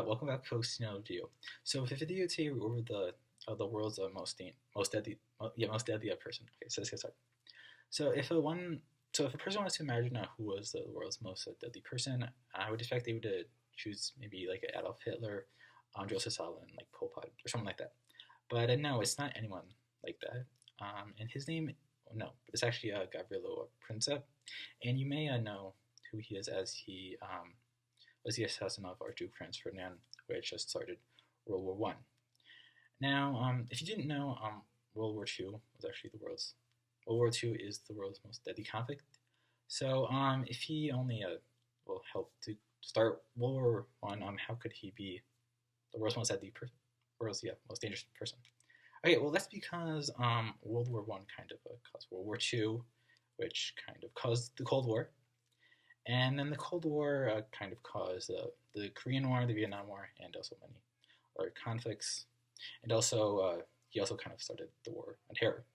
Welcome back, folks, to another video. So, for the video today, we're over the world's most deadly person. Okay, so let's get started. So, if a person wants to imagine who was the world's most deadly person, I would expect they would choose maybe like Adolf Hitler, Joseph Stalin, like Pol Pot, or something like that. But no, it's not anyone like that. And his name, no, but it's actually Gavrilo Princip, and you may know who he is as he was the assassin of Archduke Franz Ferdinand, which just started World War One. Now, if you didn't know, World War Two was actually the world's World War Two is the world's most deadly conflict. So, if he only will help to start World War One, how could he be the world's most deadly person? Most dangerous person. Okay, well that's because World War One kind of caused World War Two, which kind of caused the Cold War, and then the Cold War kind of caused the Korean War, the Vietnam War, and also many other conflicts. And also, he also kind of started the war on terror.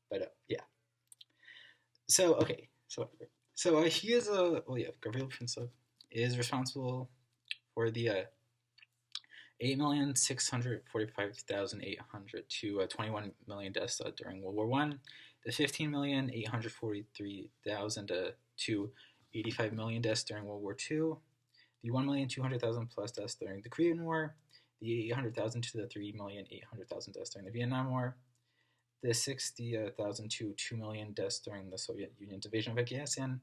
But yeah. So okay. So he is Gavrilo Princip is responsible for the 8,645,800 to 21 million deaths during World War One, the 15,843,000 to 85 million deaths during World War Two, the 1,200,000 plus deaths during the Korean War, the 800,000 to the 3,800,000 deaths during the Vietnam War, the 60,000 to 2 million deaths during the Soviet Union's invasion of Afghanistan,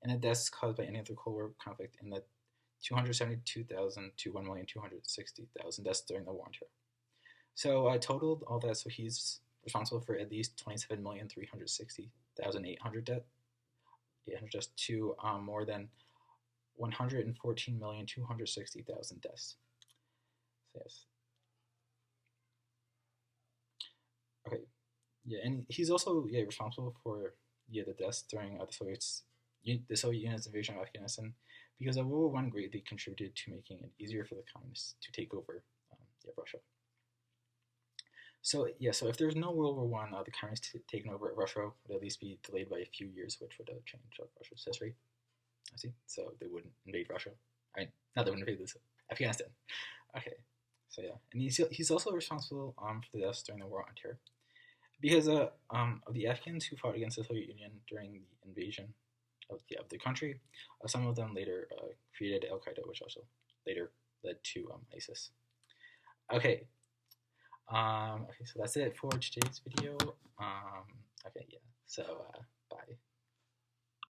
and the deaths caused by any other Cold War conflict in the 272,000 to 1,260,000 deaths during the war on terror. So I totaled all that, so he's responsible for at least 27,360,800 deaths to more than 114,260,000 deaths. So yes. Okay. Yeah, and he's also responsible for the deaths during the Soviet Union's invasion of Afghanistan, because World War One greatly contributed to making it easier for the communists to take over Russia. So if there's no World War One, the communists taking over Russia would at least be delayed by a few years, which would change Russia's history. I see. So they wouldn't invade Russia. Not they wouldn't invade Afghanistan. Okay. So yeah, and he's also responsible for the deaths during the war on terror, because of the Afghans who fought against the Soviet Union during the invasion of the country. Some of them later created Al Qaeda, which also later led to ISIS. Okay. Okay, so that's it for today's video. Okay, yeah. So bye.